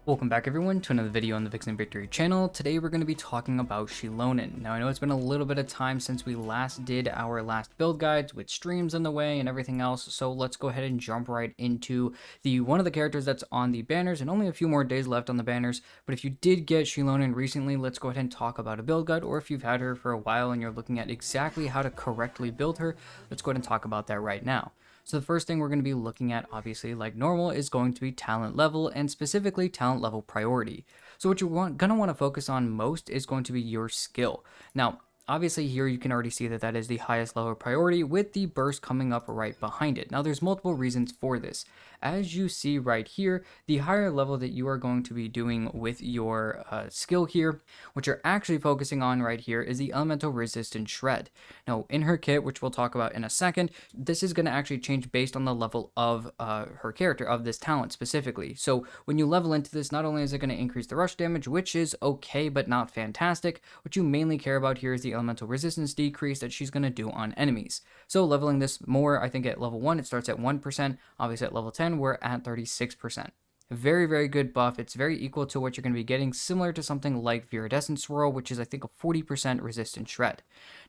Welcome back everyone to another video on the Vixen Victory channel. Today we're going to be talking about Xilonen. Now I know it's been a little bit of time since we last did our last build guides with streams in the way and everything else, so let's go ahead and jump right into one of the characters that's on the banners, and only a few more days left on the banners. But if you did get Xilonen recently, let's go ahead and talk about a build guide, or if you've had her for a while and you're looking at exactly how to correctly build her, let's go ahead and talk about that right now. So the first thing we're going to be looking at, obviously, like normal, is going to be talent level, and specifically talent level priority. So what you're going to want to focus on most is going to be your skill. Now, obviously here you can already see that that is the highest level priority, with the burst coming up right behind it. Now there's multiple reasons for this. As you see right here, the higher level that you are going to be doing with your skill here, what you're actually focusing on right here is the elemental resistance shred. Now in her kit, which we'll talk about in a second, this is going to actually change based on the level of her character, of this talent specifically. So when you level into this, not only is it going to increase the rush damage, which is okay but not fantastic, what you mainly care about here is the elemental resistance decrease that she's going to do on enemies. So leveling this more, I think at level 1 it starts at 1%, obviously at level 10 we're at 36%. Very, very good buff. It's very equal to what you're going to be getting, similar to something like Viridescent Swirl, which is I think a 40% resistance shred.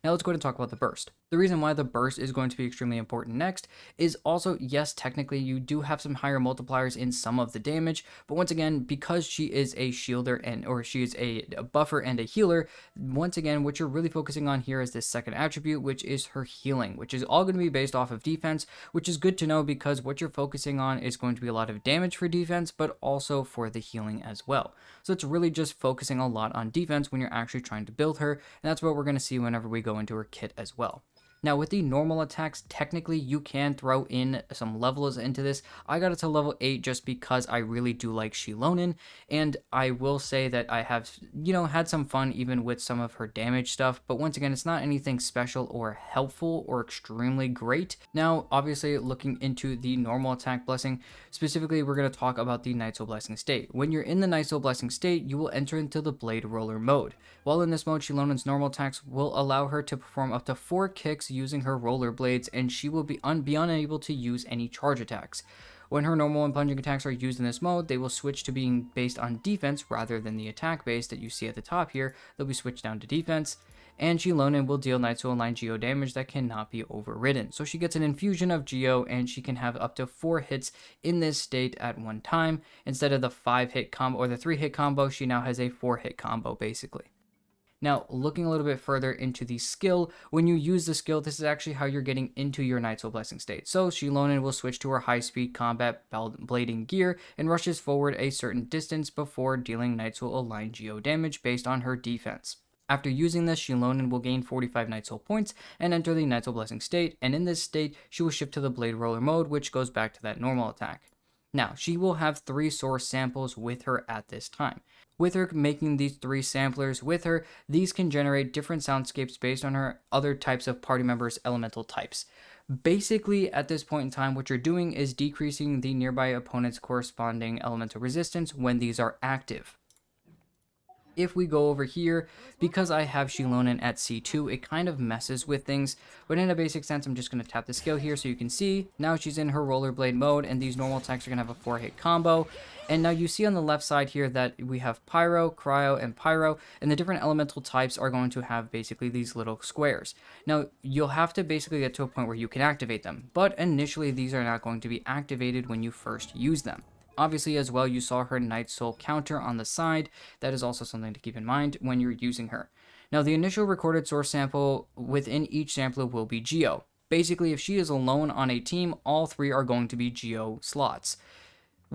Now let's go ahead and talk about the burst. The reason why the burst is going to be extremely important next is also, yes, technically you do have some higher multipliers in some of the damage, but once again, because she is a shielder or she is a buffer and a healer, once again, what you're really focusing on here is this second attribute, which is her healing, which is all going to be based off of defense, which is good to know because what you're focusing on is going to be a lot of damage for defense, but also for the healing as well. So it's really just focusing a lot on defense when you're actually trying to build her, and that's what we're going to see whenever we go into her kit as well. Now with the normal attacks, technically you can throw in some levels into this. I got it to level 8 just because I really do like Xilonen, and I will say that I have, had some fun even with some of her damage stuff, but once again, it's not anything special or helpful or extremely great. Now, obviously, looking into the normal attack blessing, specifically we're going to talk about the Night Soul Blessing state. When you're in the Night Soul Blessing state, you will enter into the Blade Roller mode. While in this mode, Xilonen's normal attacks will allow her to perform up to 4 kicks using her roller blades, and she will be unable to use any charge attacks. When her normal and plunging attacks are used in this mode, they will switch to being based on defense rather than the attack base that you see at the top here. They'll be switched down to defense, and Xilonen will deal Night Soul Line Geo damage that cannot be overridden. So she gets an infusion of Geo, and she can have up to 4 hits in this state at one time. Instead of the 5-hit combo or the 3-hit combo, she now has a 4-hit combo basically. Now, looking a little bit further into the skill, when you use the skill, this is actually how you're getting into your Night Soul Blessing state. So Xilonen will switch to her high-speed combat blading gear and rushes forward a certain distance before dealing Night Soul Aligned Geo damage based on her defense. After using this, Xilonen will gain 45 Night Soul points and enter the Night Soul Blessing state, and in this state, she will shift to the Blade Roller mode, which goes back to that normal attack. Now, she will have 3 source samples with her at this time. With her making these 3 samplers with her, these can generate different soundscapes based on her other types of party members' elemental types. Basically, at this point in time, what you're doing is decreasing the nearby opponent's corresponding elemental resistance when these are active. If we go over here, because I have Xilonen at C2, it kind of messes with things, but in a basic sense, I'm just going to tap the skill here so you can see, now she's in her rollerblade mode, and these normal attacks are going to have a 4-hit combo. And now you see on the left side here that we have Pyro, Cryo, and Pyro, and the different elemental types are going to have basically these little squares. Now, you'll have to basically get to a point where you can activate them, but initially these are not going to be activated when you first use them. Obviously, as well, you saw her Night Soul counter on the side. That is also something to keep in mind when you're using her. Now, the initial recorded source sample within each sampler will be Geo. Basically, if she is alone on a team, all 3 are going to be Geo slots.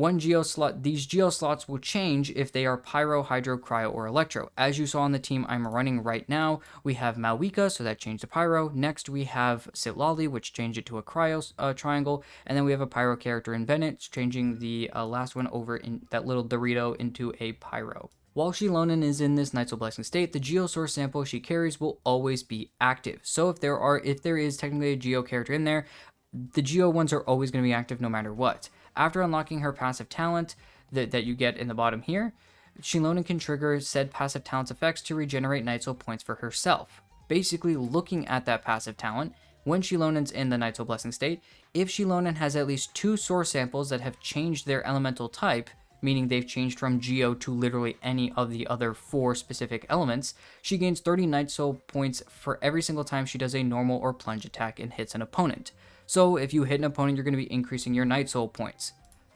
These Geo slots will change if they are Pyro, Hydro, Cryo, or Electro. As you saw on the team I'm running right now, we have Malwika, so that changed to Pyro. Next, we have Sitlali, which changed it to a Cryo triangle. And then we have a Pyro character in Bennett, changing the last one over in that little Dorito into a Pyro. While Xilonen is in this Night Soul Blessing state, the Geo source sample she carries will always be active. So if there is technically a Geo character in there, the Geo ones are always going to be active no matter what. After unlocking her passive talent that you get in the bottom here, Xilonen can trigger said passive talent's effects to regenerate Night Soul points for herself. Basically, looking at that passive talent, when Xilonen's in the Night Soul Blessing state, if Xilonen has at least 2 source samples that have changed their elemental type, meaning they've changed from Geo to literally any of the other 4 specific elements, she gains 30 Night Soul points for every single time she does a normal or plunge attack and hits an opponent. So if you hit an opponent, you're going to be increasing your Night Soul points.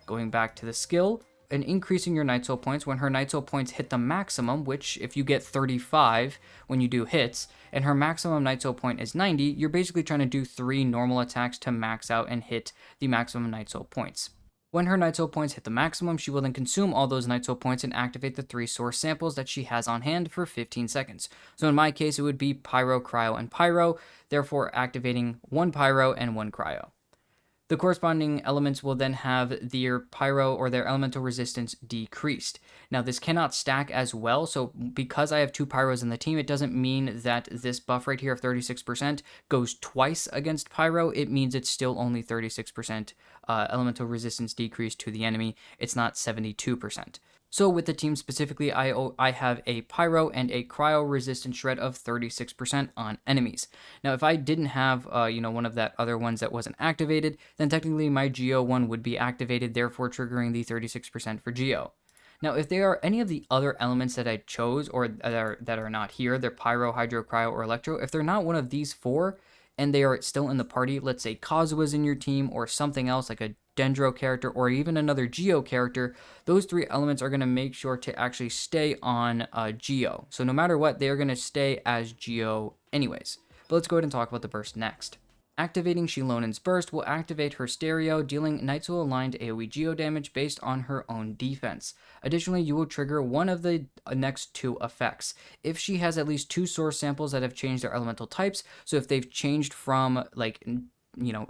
Going back to the skill, and increasing your Night Soul points when her Night Soul points hit the maximum, which if you get 35 when you do hits, and her maximum Night Soul point is 90, you're basically trying to do 3 normal attacks to max out and hit the maximum Night Soul points. When her Night Soul points hit the maximum, she will then consume all those Night Soul points and activate the 3 source samples that she has on hand for 15 seconds. So in my case, it would be Pyro, Cryo, and Pyro, therefore activating 1 Pyro and 1 Cryo. The corresponding elements will then have their pyro or their elemental resistance decreased. Now, this cannot stack as well, so because I have 2 pyros in the team, it doesn't mean that this buff right here of 36% goes twice against pyro. It means it's still only 36% elemental resistance decrease to the enemy. It's not 72%. So with the team specifically, I have a Pyro and a Cryo resistance shred of 36% on enemies. Now, if I didn't have, one of that other ones that wasn't activated, then technically my Geo one would be activated, therefore triggering the 36% for Geo. Now, if there are any of the other elements that I chose or that are not here, they're Pyro, Hydro, Cryo, or Electro, if they're not one of these 4 and they are still in the party, let's say Kazuha's in your team or something else like a Dendro character or even another Geo character, those 3 elements are going to make sure to actually stay on Geo. So no matter what, they're going to stay as Geo anyways. But let's go ahead and talk about the burst next. Activating Xilonen's burst will activate her stereo, dealing Night Soul aligned AoE Geo damage based on her own defense. Additionally, you will trigger one of the next 2 effects. If she has at least 2 source samples that have changed their elemental types, so if they've changed from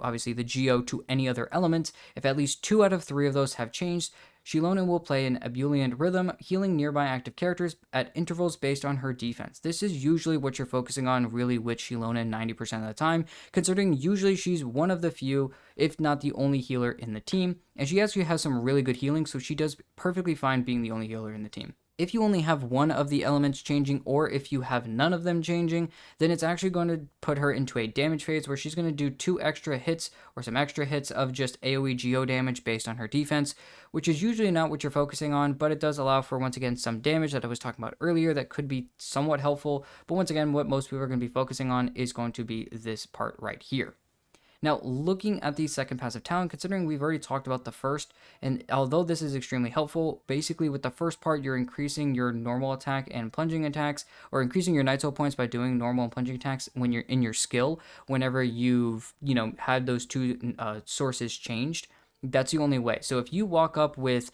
obviously the Geo to any other element, if at least 2 out of 3 of those have changed, Xilonen will play an ebullient rhythm, healing nearby active characters at intervals based on her defense. This is usually what you're focusing on really with Xilonen 90% of the time, considering usually she's one of the few, if not the only healer in the team, and she actually has some really good healing, so she does perfectly fine being the only healer in the team. If you only have one of the elements changing, or if you have none of them changing, then it's actually going to put her into a damage phase where she's going to do 2 extra hits or some extra hits of just AoE Geo damage based on her defense, which is usually not what you're focusing on, but it does allow for, once again, some damage that I was talking about earlier that could be somewhat helpful. But once again, what most people are going to be focusing on is going to be this part right here. Now, looking at the second passive talent, considering we've already talked about the first, and although this is extremely helpful, basically with the first part, you're increasing your normal attack and plunging attacks, or increasing your Night Soul points by doing normal and plunging attacks when you're in your skill, whenever you've, had those 2 sources changed. That's the only way. So if you walk up with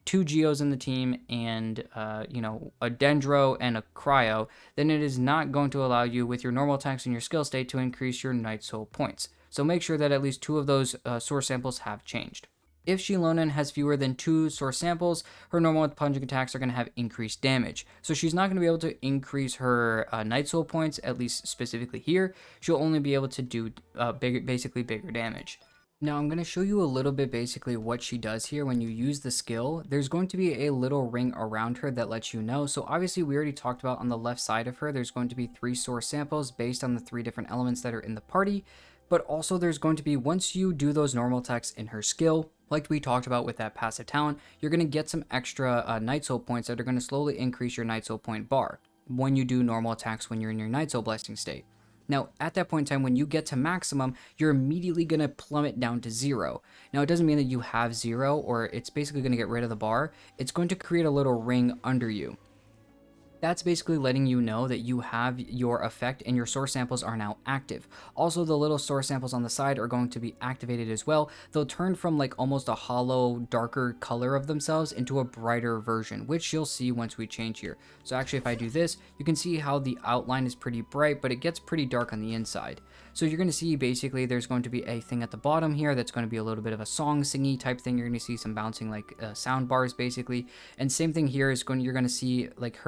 2 Geos in the team and, a Dendro and a Cryo, then it is not going to allow you with your normal attacks and your skill state to increase your Night Soul points. So make sure that at least 2 of those source samples have changed. If Xilonen has fewer than 2 source samples, her normal plunging attacks are going to have increased damage. So she's not going to be able to increase her Night Soul points, at least specifically here. She'll only be able to do basically bigger damage. Now I'm going to show you a little bit basically what she does here when you use the skill. There's going to be a little ring around her that lets you know. So obviously we already talked about on the left side of her, there's going to be 3 source samples based on the 3 different elements that are in the party. But also there's going to be, once you do those normal attacks in her skill, like we talked about with that passive talent, you're going to get some extra Night Soul points that are going to slowly increase your Night Soul point bar when you do normal attacks when you're in your Night Soul blessing state. Now, at that point in time, when you get to maximum, you're immediately going to plummet down to 0. Now, it doesn't mean that you have 0 or it's basically going to get rid of the bar. It's going to create a little ring under you. That's basically letting you know that you have your effect and your source samples are now active. Also, the little source samples on the side are going to be activated as well. They'll turn from like almost a hollow, darker color of themselves into a brighter version, which you'll see once we change here. So actually, if I do this, you can see how the outline is pretty bright, but it gets pretty dark on the inside. So you're going to see basically there's going to be a thing at the bottom here that's going to be a little bit of a song singy type thing. You're going to see some bouncing like sound bars basically. And same thing here is you're going to see like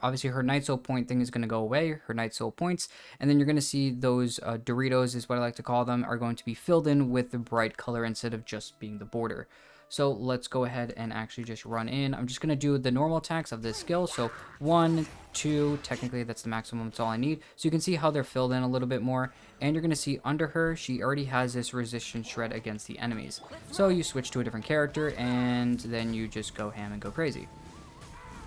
obviously her Night Soul point thing is going to go away, her Night Soul points, and then you're going to see those Doritos is what I like to call them, are going to be filled in with the bright color instead of just being the border. So let's go ahead and actually just run in. I'm just going to do the normal attacks of this skill. So 1, 2, technically that's the maximum, that's all I need. So you can see how they're filled in a little bit more. And you're going to see under her, she already has this resistance shred against the enemies. So you switch to a different character and then you just go ham and go crazy.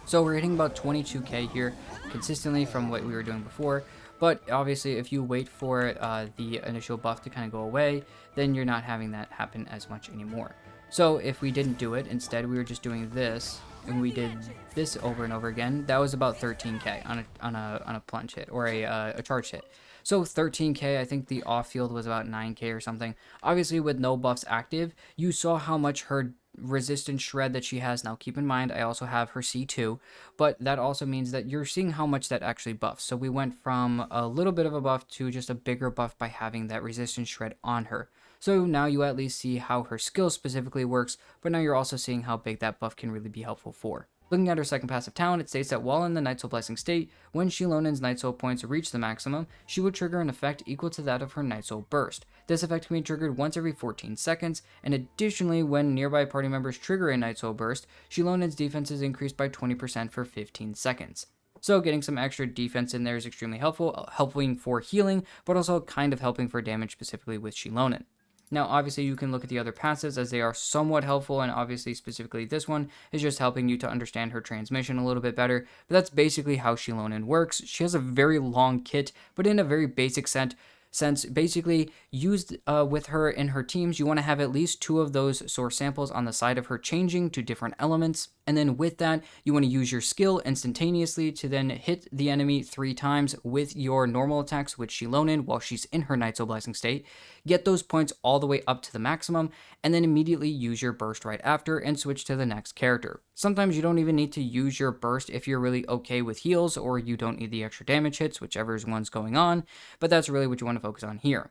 So we're hitting about 22k here consistently from what we were doing before. But obviously, if you wait for the initial buff to kind of go away, then you're not having that happen as much anymore. So if we didn't do it, instead we were just doing this, and we did this over and over again, that was about 13k on a plunge hit, or a charge hit. So 13k, I think the off-field was about 9k or something. Obviously, with no buffs active, you saw how much her resistance shred that she has. Now keep in mind, I also have her C2, but that also means that you're seeing how much that actually buffs. So we went from a little bit of a buff to just a bigger buff by having that resistance shred on her. So now you at least see how her skill specifically works, but now you're also seeing how big that buff can really be helpful for. Looking at her second passive talent, it states that while in the Night Soul Blessing state, when Xilonen's Night Soul points reach the maximum, she would trigger an effect equal to that of her Night Soul Burst. This effect can be triggered once every 14 seconds, and additionally, when nearby party members trigger a Night Soul Burst, Xilonen's defense is increased by 20% for 15 seconds. So getting some extra defense in there is extremely helpful, helping for healing, but also kind of helping for damage specifically with Xilonen. Now, obviously, you can look at the other passives as they are somewhat helpful, and obviously, specifically this one is just helping you to understand her transmission a little bit better, but that's basically how Xilonen works. She has a very long kit, but in a very basic sense, basically used with her in her teams, you want to have at least 2 of those source samples on the side of her changing to different elements. And then with that, you want to use your skill instantaneously to then hit the enemy 3 times with your normal attacks with Xilonen while she's in her Night Soul Blessing state. Get those points all the way up to the maximum, and then immediately use your burst right after and switch to the next character. Sometimes you don't even need to use your burst if you're really okay with heals or you don't need the extra damage hits, whichever one's going on, but that's really what you want to focus on here.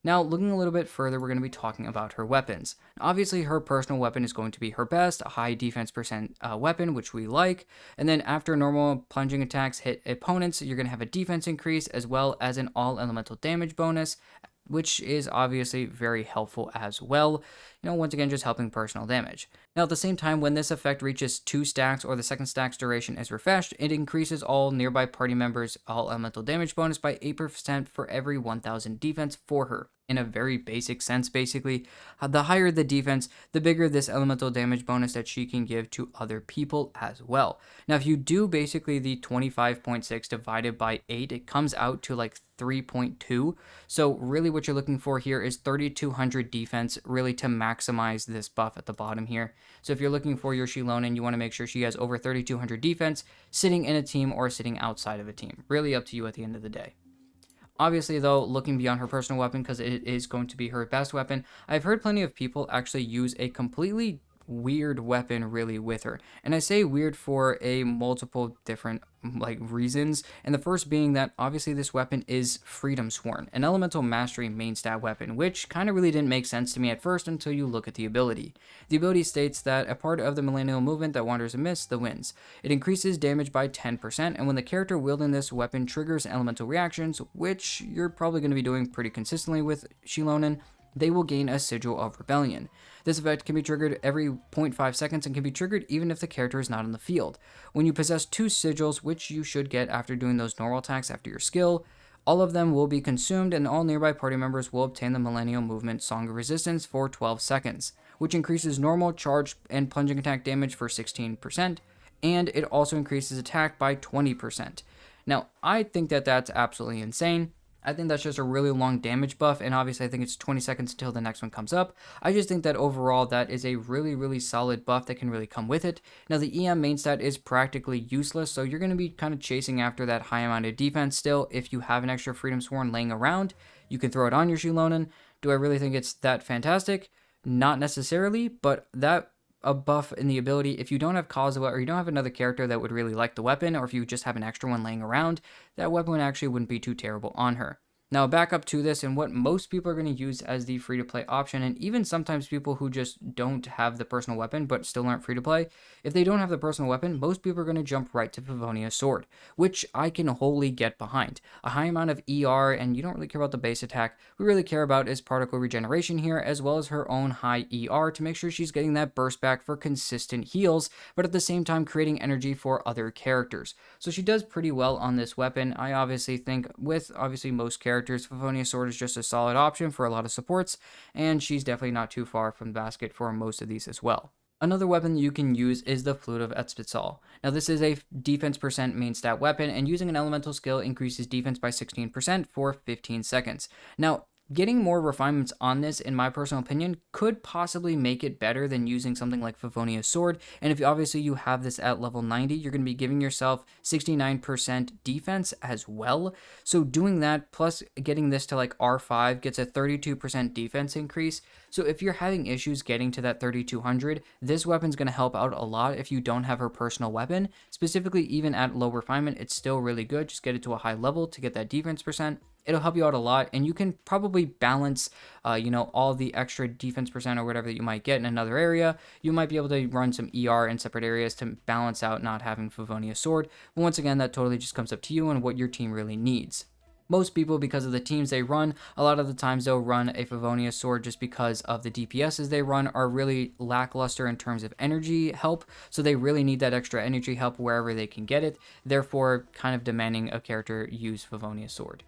Now, looking a little bit further, we're going to be talking about her weapons. Obviously, her personal weapon is going to be her best, a high defense percent weapon, which we like. And then after normal plunging attacks hit opponents, you're going to have a defense increase as well as an all elemental damage bonus, which is obviously very helpful as well. Once again, just helping personal damage. Now, at the same time, when this effect reaches 2 stacks or the second stack's duration is refreshed, it increases all nearby party members' all elemental damage bonus by 8% for every 1000 defense for her. In a very basic sense, basically, the higher the defense, the bigger this elemental damage bonus that she can give to other people as well. Now, if you do basically the 25.6 divided by 8, it comes out to like 3.2. So really what you're looking for here is 3200 defense, really to maximize this buff at the bottom here. So if you're looking for your Xilonen, you want to make sure she has over 3200 defense sitting in a team or sitting outside of a team. Really up to you at the end of the day. Obviously, though, looking beyond her personal weapon, because it is going to be her best weapon, I've heard plenty of people actually use a completely weird weapon really with her. And I say weird for a multiple different reasons, and the first being that obviously this weapon is Freedom Sworn, an elemental mastery main stat weapon, which kind of really didn't make sense to me at first until you look at the ability. The ability states that a part of the millennial movement that wanders amiss the winds. It increases damage by 10%, and when the character wielding this weapon triggers elemental reactions, which you're probably going to be doing pretty consistently with Xilonen, they will gain a Sigil of Rebellion. This effect can be triggered every 0.5 seconds and can be triggered even if the character is not in the field. When you possess 2 sigils, which you should get after doing those normal attacks after your skill, all of them will be consumed and all nearby party members will obtain the Millennial Movement Song of Resistance for 12 seconds, which increases normal, charge, and plunging attack damage for 16%, and it also increases attack by 20%. Now, I think that that's absolutely insane. I think that's just a really long damage buff, and obviously I think it's 20 seconds until the next one comes up. I just think that overall that is a really, really solid buff that can really come with it. Now, the EM main stat is practically useless, so you're going to be kind of chasing after that high amount of defense still. If you have an extra Freedom Sworn laying around, you can throw it on your Xilonen. Do I really think it's that fantastic? Not necessarily, but that a buff in the ability, if you don't have Kazuha or you don't have another character that would really like the weapon, or if you just have an extra one laying around, that weapon actually wouldn't be too terrible on her. Now, back up to this, and what most people are going to use as the free to play option, and even sometimes people who just don't have the personal weapon but still aren't free to play, if they don't have the personal weapon, most people are going to jump right to Favonia's Sword, which I can wholly get behind. A high amount of ER, and you don't really care about the base attack. We really care about is particle regeneration here, as well as her own high ER to make sure she's getting that burst back for consistent heals, but at the same time creating energy for other characters. So she does pretty well on this weapon. I obviously think with most characters, Favonia's Sword is just a solid option for a lot of supports, and she's definitely not too far from the basket for most of these as well. Another weapon you can use is the Flute of Etzpitzal. Now, this is a defense percent main stat weapon, and using an elemental skill increases defense by 16% for 15 seconds. Now, getting more refinements on this, in my personal opinion, could possibly make it better than using something like Favonia's Sword. And if obviously you have this at level 90, you're going to be giving yourself 69% defense as well. So doing that plus getting this to like R5 gets a 32% defense increase. So if you're having issues getting to that 3200, this weapon's going to help out a lot if you don't have her personal weapon. Specifically, even at low refinement, it's still really good. Just get it to a high level to get that defense percent. It'll help you out a lot, and you can probably balance, all the extra defense percent or whatever that you might get in another area. You might be able to run some ER in separate areas to balance out not having Favonia's Sword. But once again, that totally just comes up to you and what your team really needs. Most people, because of the teams they run, a lot of the times they'll run a Favonia's Sword just because of the DPSs they run are really lackluster in terms of energy help, so they really need that extra energy help wherever they can get it, therefore kind of demanding a character use Favonia's Sword.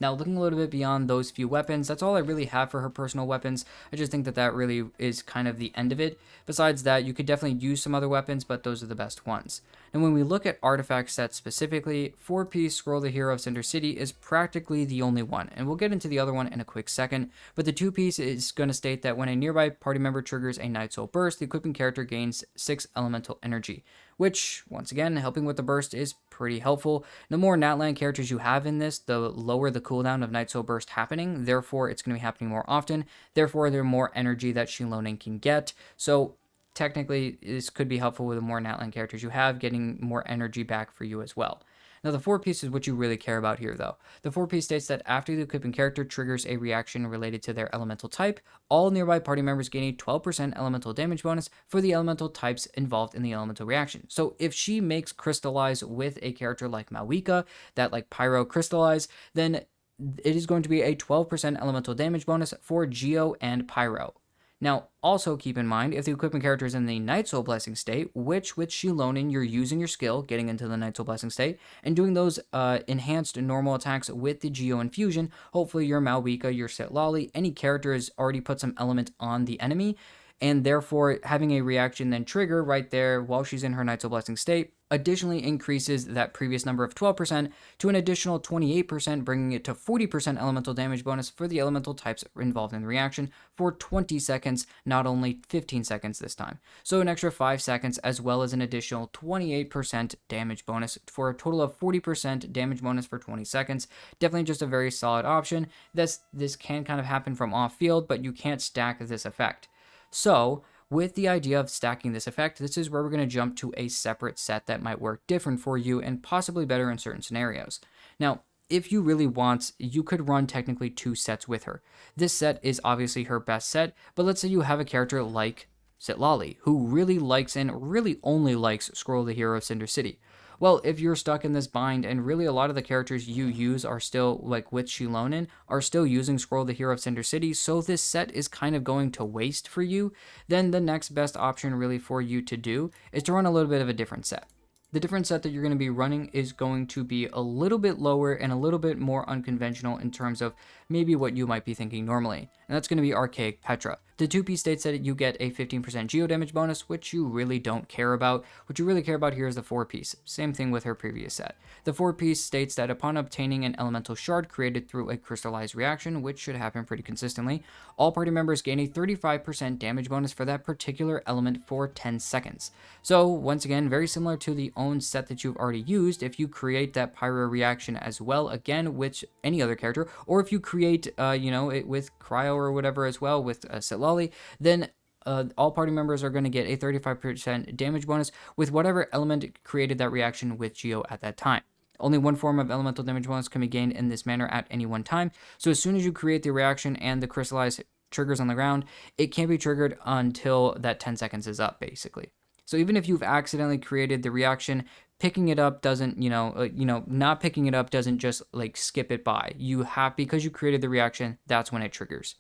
Now, looking a little bit beyond those few weapons, that's all I really have for her personal weapons. I just think that that really is kind of the end of it. Besides that, you could definitely use some other weapons, but those are the best ones. And when we look at artifact sets specifically, 4-piece Scroll the Hero of Cinder City is practically the only one, and we'll get into the other one in a quick second, but the 2-piece is going to state that when a nearby party member triggers a Night Soul Burst, the equipping character gains 6 elemental energy, which, once again, helping with the burst is pretty helpful. The more Natland characters you have in this, the lower the cooldown of Night Soul Burst happening, therefore it's going to be happening more often, therefore there's more energy that Xilonen can get, so technically this could be helpful with the more Natland characters you have, getting more energy back for you as well. Now, the 4-piece is what you really care about here, though. The 4-piece states that after the equipping character triggers a reaction related to their elemental type, all nearby party members gain a 12% elemental damage bonus for the elemental types involved in the elemental reaction. So if she makes Crystallize with a character like Malwika, that like Pyro Crystallize, then it is going to be a 12% elemental damage bonus for Geo and Pyro. Now, also keep in mind, if the equipment character is in the Night Soul Blessing state, which with Xilonen you're using your skill, getting into the Night Soul Blessing state, and doing those enhanced normal attacks with the Geo Infusion, hopefully your Malwika, your Sitlali, any character has already put some element on the enemy, and therefore having a reaction then trigger right there while she's in her Night Soul Blessing state additionally increases that previous number of 12% to an additional 28%, bringing it to 40% elemental damage bonus for the elemental types involved in the reaction for 20 seconds, not only 15 seconds this time. So an extra 5 seconds as well as an additional 28% damage bonus for a total of 40% damage bonus for 20 seconds. Definitely just a very solid option. This can kind of happen from off field, but you can't stack this effect. So, with the idea of stacking this effect, this is where we're going to jump to a separate set that might work different for you and possibly better in certain scenarios. Now, if you really want, you could run technically 2 sets with her. This set is obviously her best set, but let's say you have a character like Sitlali, who really likes and really only likes Scroll the Hero of Cinder City. Well, if you're stuck in this bind and really a lot of the characters you use are still, like with Xilonen, are still using Scroll the Hero of Cinder City, so this set is kind of going to waste for you, then the next best option really for you to do is to run a little bit of a different set. The different set that you're going to be running is going to be a little bit lower and a little bit more unconventional in terms of maybe what you might be thinking normally, and that's going to be Archaic Petra. The 2-piece states that you get a 15% geo damage bonus, which you really don't care about. What you really care about here is the 4-piece. Same thing with her previous set. The 4-piece states that upon obtaining an elemental shard created through a crystallized reaction, which should happen pretty consistently, all party members gain a 35% damage bonus for that particular element for 10 seconds. So once again, very similar to the own set that you've already used. If you create that Pyro reaction as well, again with any other character, or if you create it with Cryo or whatever as well with Sitlali, then all party members are going to get a 35% damage bonus with whatever element created that reaction with Geo at that time. Only one form of elemental damage bonus can be gained in this manner at any one time. So as soon as you create the reaction and the crystallize triggers on the ground, it can't be triggered until that 10 seconds is up, basically. So even if you've accidentally created the reaction, picking it up doesn't, not picking it up doesn't just like skip it by. You have, because you created the reaction, that's when it triggers.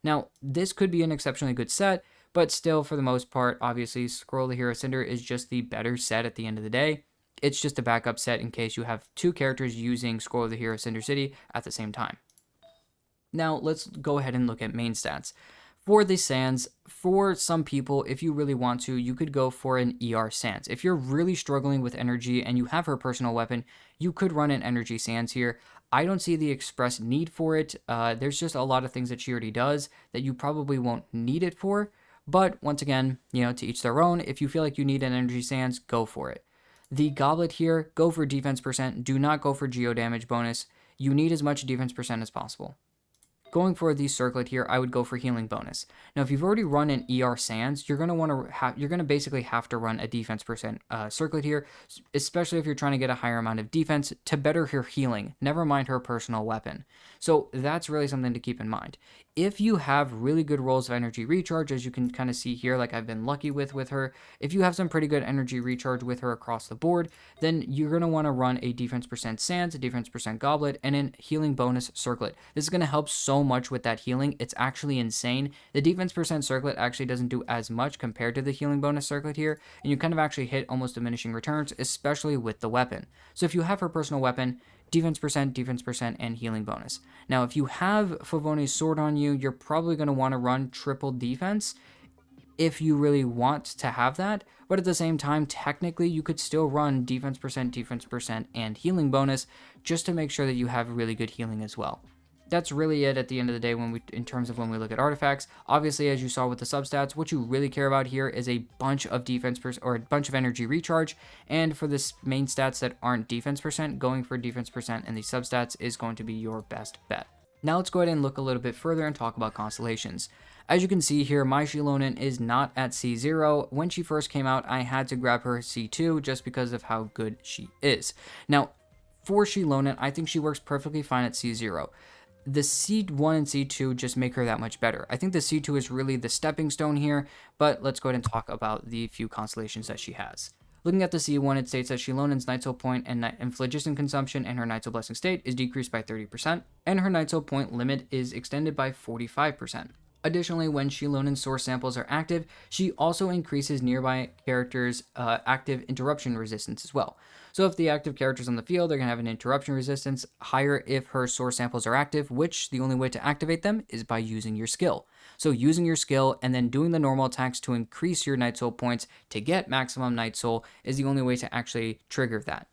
Now, this could be an exceptionally good set, but still, for the most part, obviously, Scroll the Hero Cinder is just the better set at the end of the day. It's just a backup set in case you have two characters using Scroll of the Hero Cinder City at the same time. Now, let's go ahead and look at main stats. For the Sands, for some people, if you really want to, you could go for an ER Sands. If you're really struggling with energy and you have her personal weapon, you could run an energy Sands here. I don't see the express need for it. There's just a lot of things that she already does that you probably won't need it for. But once again, to each their own. If you feel like you need an energy Sands, go for it. The Goblet here, go for defense percent. Do not go for geo damage bonus. You need as much defense percent as possible. Going for the Circlet here, I would go for healing bonus. Now, if you've already run an ER Sands, you're gonna basically have to run a defense percent Circlet here, especially if you're trying to get a higher amount of defense to better her healing. Never mind her personal weapon. So that's really something to keep in mind. If you have really good rolls of energy recharge, as you can kind of see here, like I've been lucky with her, if you have some pretty good energy recharge with her across the board, then you're going to want to run a defense percent Sands, a defense percent Goblet, and a healing bonus Circlet. This is going to help so much with that healing. It's actually insane. The defense percent Circlet actually doesn't do as much compared to the healing bonus Circlet here, and you kind of actually hit almost diminishing returns, especially with the weapon. So if you have her personal weapon, defense percent, and healing bonus. Now, if you have Favoni's sword on you, you're probably going to want to run triple defense if you really want to have that. But at the same time, technically, you could still run defense percent, and healing bonus just to make sure that you have really good healing as well. That's really it at the end of the day in terms of when we look at artifacts. Obviously, as you saw with the substats, what you really care about here is a bunch of defense or a bunch of energy recharge. And for this main stats that aren't defense percent, going for defense percent and the substats is going to be your best bet. Now let's go ahead and look a little bit further and talk about Constellations. As you can see here, my Xilonen is not at C0. When she first came out, I had to grab her C2 just because of how good she is. Now, for Xilonen, I think she works perfectly fine at C0. The C1 and C2 just make her that much better. I think the C2 is really the stepping stone here, but let's go ahead and talk about the few constellations that she has. Looking at the C1, it states that Xilonen's Night Soul point and phlogiston consumption and her Night Soul Blessing state is decreased by 30%, and her Night Soul point limit is extended by 45%. Additionally, when Xilonen's source samples are active, she also increases nearby characters' active interruption resistance as well. So if the active characters on the field are going to have an interruption resistance higher if her source samples are active, which the only way to activate them is by using your skill. So using your skill and then doing the normal attacks to increase your Night Soul points to get maximum Night Soul is the only way to actually trigger that.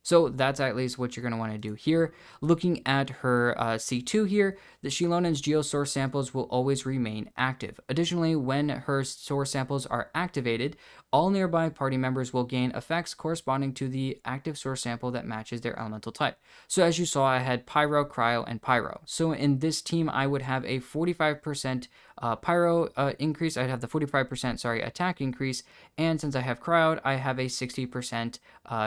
So that's at least what you're going to want to do here. Looking at her C2 here, the Xilonen's geosource samples will always remain active. Additionally, when her source samples are activated, all nearby party members will gain effects corresponding to the active source sample that matches their elemental type. So as you saw, I had Pyro, Cryo, and Pyro. So in this team, I would have a 45% Pyro increase. I'd have the 45% attack increase. And since I have Cryo, I have a 60%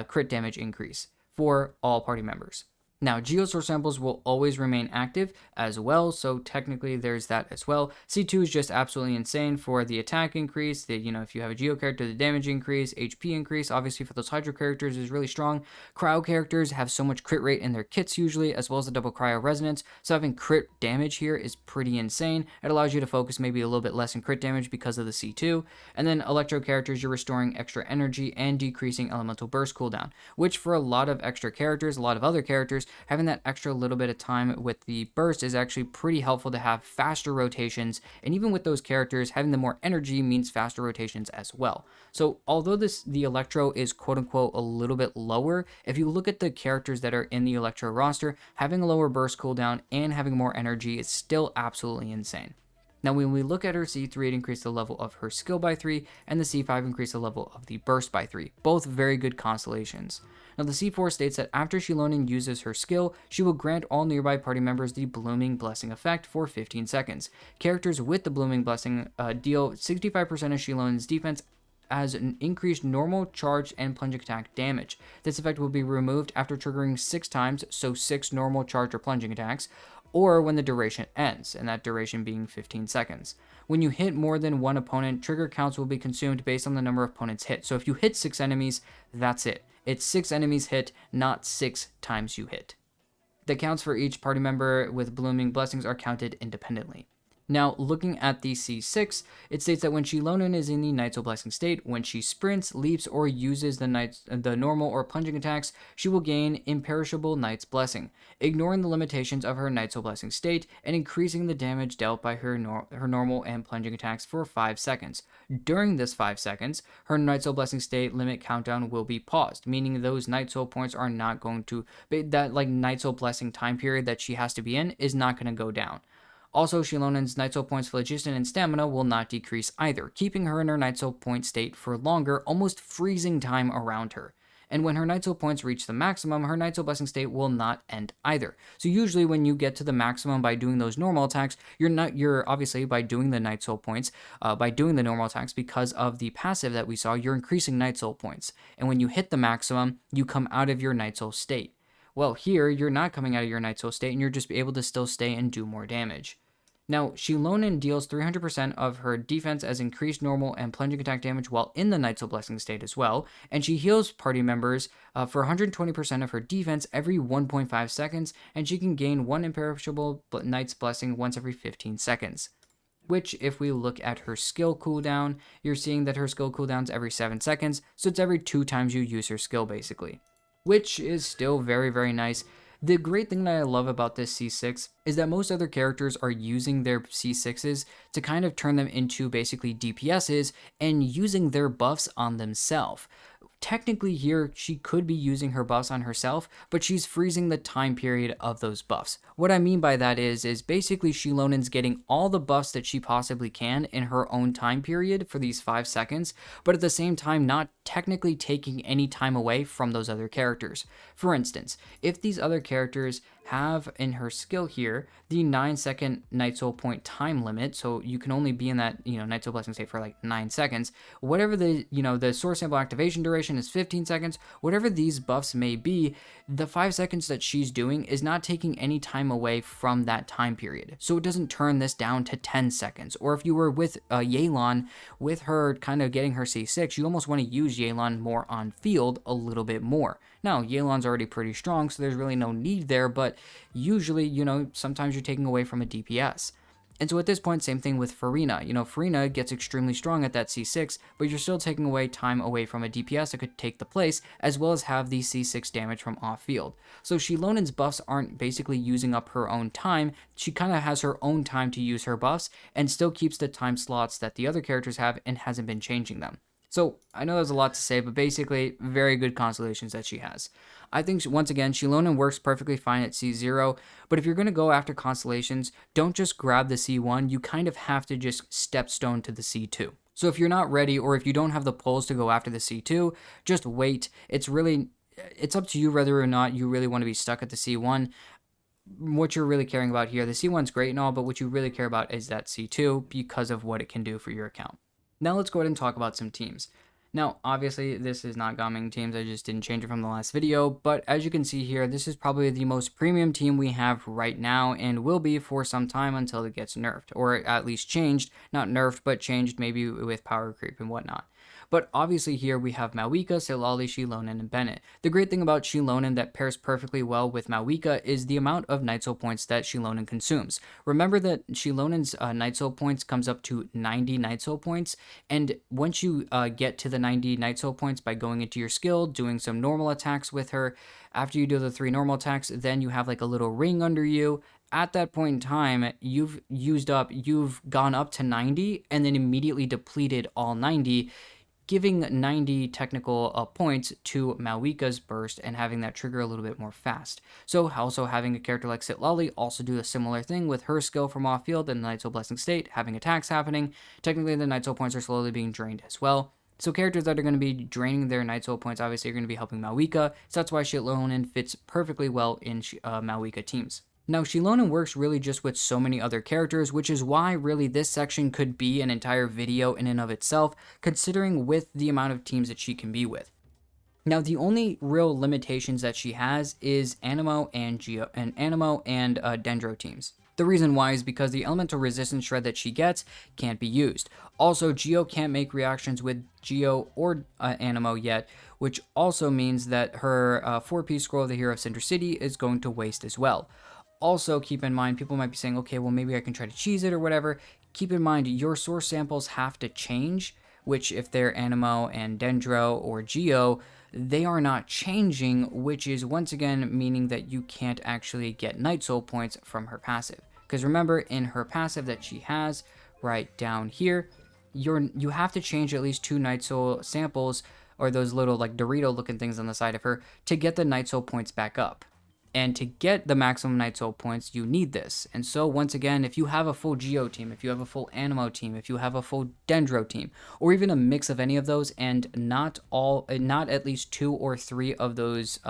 crit damage increase for all party members. Now, geosource samples will always remain active as well, so technically there's that as well. C2 is just absolutely insane for the attack increase, if you have a geo character, the damage increase, HP increase, obviously for those hydro characters is really strong. Cryo characters have so much crit rate in their kits usually, as well as the double cryo resonance, so having crit damage here is pretty insane. It allows you to focus maybe a little bit less in crit damage because of the C2. And then Electro characters, you're restoring extra energy and decreasing elemental burst cooldown, which for a lot of extra characters, a lot of other characters, having that extra little bit of time with the burst is actually pretty helpful to have faster rotations, and even with those characters, having the more energy means faster rotations as well. So although the Electro is quote-unquote a little bit lower, if you look at the characters that are in the Electro roster, having a lower burst cooldown and having more energy is still absolutely insane. Now, when we look at her C3, it increased the level of her skill by 3, and the C5 increased the level of the burst by 3. Both very good constellations. Now, the C4 states that after Xilonen uses her skill, she will grant all nearby party members the Blooming Blessing effect for 15 seconds. Characters with the Blooming Blessing deal 65% of Xilonen's defense as an increased normal, charged, and plunging attack damage. This effect will be removed after triggering 6 times, so 6 normal, charged, or plunging attacks, or when the duration ends, and that duration being 15 seconds. When you hit more than one opponent, trigger counts will be consumed based on the number of opponents hit. So if you hit 6 enemies, that's it. It's 6 enemies hit, not 6 times you hit. The counts for each party member with blooming blessings are counted independently. Now, looking at the C6, it states that when Xilonen is in the Knight's Blessing state, when she sprints, leaps, or uses the normal or plunging attacks, she will gain imperishable Knight's Blessing, ignoring the limitations of her Knight's Blessing state and increasing the damage dealt by her normal and plunging attacks for 5 seconds. During this 5 seconds, her Knight's Blessing state limit countdown will be paused, meaning those Night Soul points are not going to, that like Knight's Blessing time period that she has to be in is not going to go down. Also, Xilonen's Night Soul points, phlogiston, and stamina will not decrease either, keeping her in her Night Soul point state for longer, almost freezing time around her. And when her Night Soul points reach the maximum, her Night Soul Blessing state will not end either. So usually when you get to the maximum by doing those normal attacks, you're obviously by doing the Night Soul points, by doing the normal attacks because of the passive that we saw, you're increasing Night Soul points. And when you hit the maximum, you come out of your Night Soul state. Well, here, you're not coming out of your Night Soul state, and you're just able to still stay and do more damage. Now, Xilonen deals 300% of her defense as increased normal and plunging attack damage while in the Night Soul Blessing state as well, and she heals party members for 120% of her defense every 1.5 seconds, and she can gain 1 imperishable Knight's Blessing once every 15 seconds. Which, if we look at her skill cooldown, you're seeing that her skill cooldown's every 7 seconds, so it's every 2 times you use her skill, basically. Which is still very, very nice. The great thing that I love about this C6 is that most other characters are using their C6s to kind of turn them into basically DPSs and using their buffs on themselves. Technically here, she could be using her buffs on herself, but she's freezing the time period of those buffs. What I mean by that is basically Xilonen's getting all the buffs that she possibly can in her own time period for these 5 seconds, but at the same time not technically taking any time away from those other characters. For instance, if these other characters have in her skill here the 9-second Night Soul point time limit, so you can only be in that Night Soul Blessing state for like 9 seconds. Whatever the source sample activation duration is 15 seconds. Whatever these buffs may be, the 5 seconds that she's doing is not taking any time away from that time period, so it doesn't turn this down to 10 seconds. Or if you were with Yelan, with her kind of getting her C6, you almost want to use Yelan more on field a little bit more. Now, Yelan's already pretty strong, so there's really no need there, but usually, sometimes you're taking away from a DPS. And so at this point, same thing with Farina. Farina gets extremely strong at that C6, but you're still taking away time away from a DPS that could take the place, as well as have the C6 damage from off-field. So Xilonen's buffs aren't basically using up her own time. She kind of has her own time to use her buffs, and still keeps the time slots that the other characters have and hasn't been changing them. So, I know there's a lot to say, but basically, very good constellations that she has. I think, once again, Xilonen works perfectly fine at C0, but if you're going to go after constellations, don't just grab the C1, you kind of have to just stepstone to the C2. So if you're not ready, or if you don't have the pulls to go after the C2, just wait. It's up to you whether or not you really want to be stuck at the C1. What you're really caring about here, the C1's great and all, but what you really care about is that C2 because of what it can do for your account. Now let's go ahead and talk about some teams. Now, obviously, this is not Gaming teams, I just didn't change it from the last video, but as you can see here, this is probably the most premium team we have right now, and will be for some time until it gets nerfed, or at least changed, not nerfed, but changed maybe with power creep and whatnot. But obviously here we have Malwika, Silali, Xilonen, and Bennett. The great thing about Xilonen that pairs perfectly well with Malwika is the amount of Night Soul points that Xilonen consumes. Remember that Xilonen's Night Soul points comes up to 90 Night Soul points, and once you get to the 90 Night Soul points by going into your skill, doing some normal attacks with her, after you do the 3 normal attacks, then you have like a little ring under you. At that point in time, you've gone up to 90, and then immediately depleted all 90, giving 90 technical points to Malwika's burst and having that trigger a little bit more fast. So also having a character like Sitlali also do a similar thing with her skill from off field and the Night Soul Blessing state, having attacks happening. Technically the Night Soul points are slowly being drained as well. So characters that are going to be draining their Night Soul points obviously are going to be helping Malwika, so that's why Xilonen fits perfectly well in Malwika teams. Now, Xilonen works really just with so many other characters, which is why really this section could be an entire video in and of itself, considering with the amount of teams that she can be with. Now, the only real limitations that she has is Anemo and Dendro teams. The reason why is because the elemental resistance shred that she gets can't be used. Also, Geo can't make reactions with Geo or Anemo yet, which also means that her 4-piece scroll of the Hero of Cinder City is going to waste as well. Also, keep in mind, people might be saying, okay, well, maybe I can try to cheese it or whatever. Keep in mind, your source samples have to change, which if they're Anemo and Dendro or Geo, they are not changing, which is once again meaning that you can't actually get Night Soul points from her passive. Because remember, in her passive that she has right down here, you have to change at least 2 Night Soul samples, or those little like Dorito looking things on the side of her, to get the Night Soul points back up. And to get the maximum Night Soul points, you need this. And so once again, if you have a full Geo team, if you have a full Anemo team, if you have a full Dendro team, or even a mix of any of those, and not at least 2 or 3 of those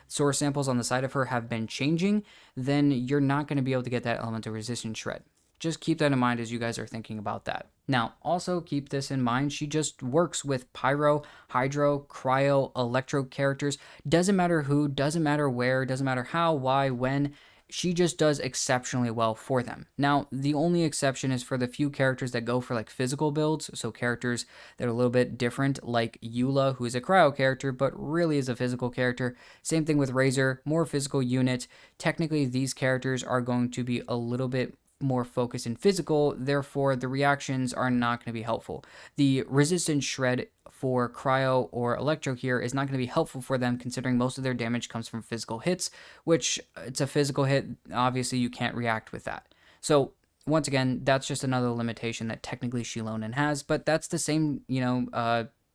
source samples on the side of her have been changing, then you're not going to be able to get that elemental resistance shred. Just keep that in mind as you guys are thinking about that. Now, also keep this in mind, she just works with Pyro, Hydro, Cryo, Electro characters. Doesn't matter who, doesn't matter where, doesn't matter how, why, when. She just does exceptionally well for them. Now, the only exception is for the few characters that go for like physical builds, so characters that are a little bit different, like Eula, who is a Cryo character, but really is a physical character. Same thing with Razor, more physical unit. Technically, these characters are going to be a little bit more focused and physical, therefore the reactions are not going to be helpful. The resistance shred for Cryo or Electro here is not going to be helpful for them, considering most of their damage comes from physical hits, which it's a physical hit, obviously you can't react with that. So once again, that's just another limitation that technically Xilonen has, but that's the same,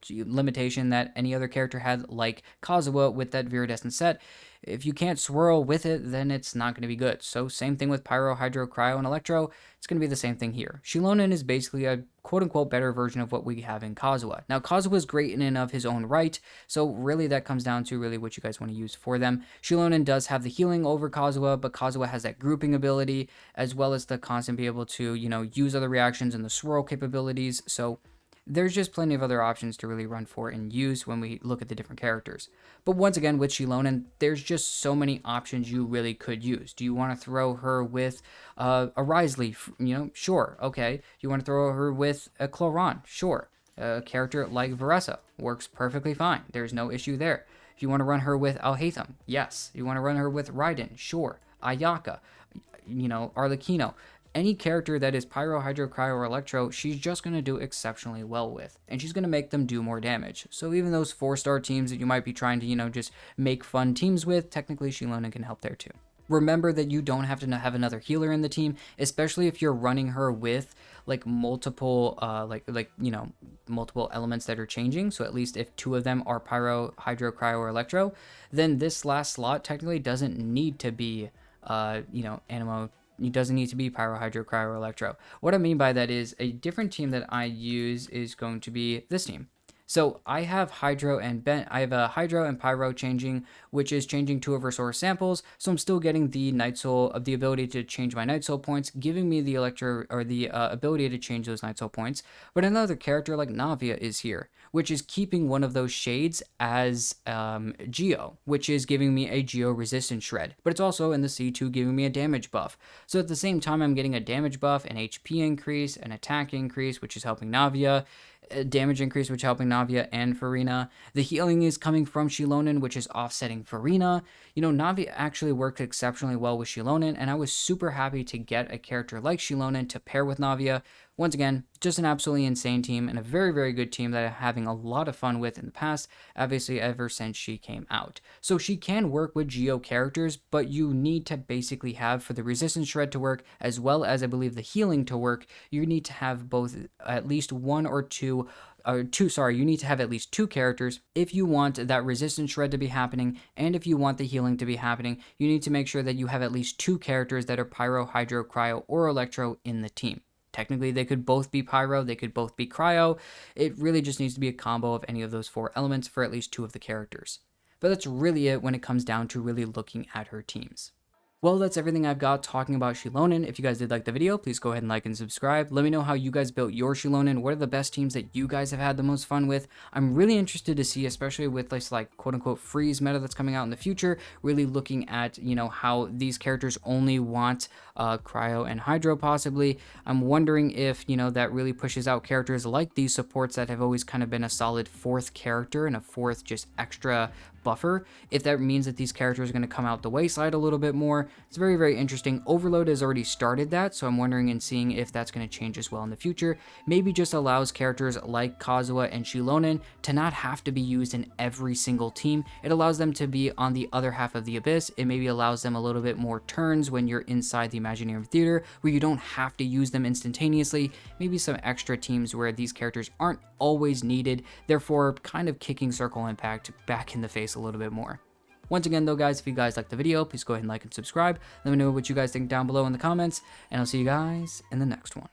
limitation that any other character had, like Kazuha with that Viridescent set. If you can't swirl with it, then it's not going to be good. So same thing with Pyro, Hydro, Cryo, and Electro. It's going to be the same thing here. Xilonen is basically a quote-unquote better version of what we have in Kazuha. Now, Kazuha is great in and of his own right, so really that comes down to really what you guys want to use for them. Xilonen does have the healing over Kazuha, but Kazuha has that grouping ability, as well as the constant be able to, use other reactions and the swirl capabilities, so there's just plenty of other options to really run for and use when we look at the different characters. But once again, with Xilonen, there's just so many options you really could use. Do you want to throw her with a Wriothesley? Sure, okay. Do you want to throw her with a Chloron? Sure. A character like Veressa works perfectly fine. There's no issue there. If you want to run her with Alhaitham, yes. You want to run her with Raiden? Sure. Ayaka, Arlecchino. Any character that is Pyro, Hydro, Cryo, or Electro, she's just going to do exceptionally well with. And she's going to make them do more damage. So even those 4-star teams that you might be trying to, just make fun teams with, technically Xilonen can help there too. Remember that you don't have to have another healer in the team, especially if you're running her with like multiple multiple elements that are changing. So at least if 2 of them are Pyro, Hydro, Cryo, or Electro, then this last slot technically doesn't need to be Anemo. It doesn't need to be Pyro, Hydro, Cryo, or Electro. What I mean by that is a different team that I use is going to be this team. So I have Hydro and Hydro and Pyro changing, which is changing 2 of her source samples. So I'm still getting the Night Soul of the ability to change my Night Soul points, giving me the Electro or the ability to change those Night Soul points. But another character like Navia is here, which is keeping one of those shades as Geo, which is giving me a Geo resistance shred. But it's also in the C2 giving me a damage buff. So at the same time, I'm getting a damage buff, an HP increase, an attack increase, which is helping Navia, damage increase, which is helping Navia and Farina. The healing is coming from Xilonen, which is offsetting Farina. Navia actually worked exceptionally well with Xilonen, and I was super happy to get a character like Xilonen to pair with Navia. Once again, just an absolutely insane team and a very, very good team that I'm having a lot of fun with in the past, obviously ever since she came out. So she can work with Geo characters, but you need to basically have, for the resistance shred to work, as well as I believe the healing to work, you need to have both at least 1 or 2 you need to have at least 2 characters if you want that resistance shred to be happening, and if you want the healing to be happening, you need to make sure that you have at least 2 characters that are Pyro, Hydro, Cryo, or Electro in the team. Technically, they could both be Pyro, they could both be Cryo. It really just needs to be a combo of any of those 4 elements for at least 2 of the characters. But that's really it when it comes down to really looking at her teams. Well, that's everything I've got talking about Xilonen. If you guys did like the video, please go ahead and like and subscribe. Let me know how you guys built your Xilonen. What are the best teams that you guys have had the most fun with? I'm really interested to see, especially with this like quote unquote freeze meta that's coming out in the future, really looking at, you know, how these characters only want Cryo and Hydro possibly. I'm wondering if, you know, that really pushes out characters like these supports that have always kind of been a solid fourth character and a fourth just extra buffer, if that means that these characters are going to come out the wayside a little bit more. It's very, very interesting. Overload has already started that, so I'm wondering and seeing if that's going to change as well in the future. Maybe just allows characters like Kazuha and Xilonen to not have to be used in every single team. It allows them to be on the other half of the abyss. It maybe allows them a little bit more turns when you're inside the Imaginary Theater, where you don't have to use them instantaneously. Maybe some extra teams where these characters aren't always needed, therefore kind of kicking Circle Impact back in the face a little bit more. Once again though guys, if you guys liked the video, please go ahead and like and subscribe. Let me know what you guys think down below in the comments, and I'll see you guys in the next one.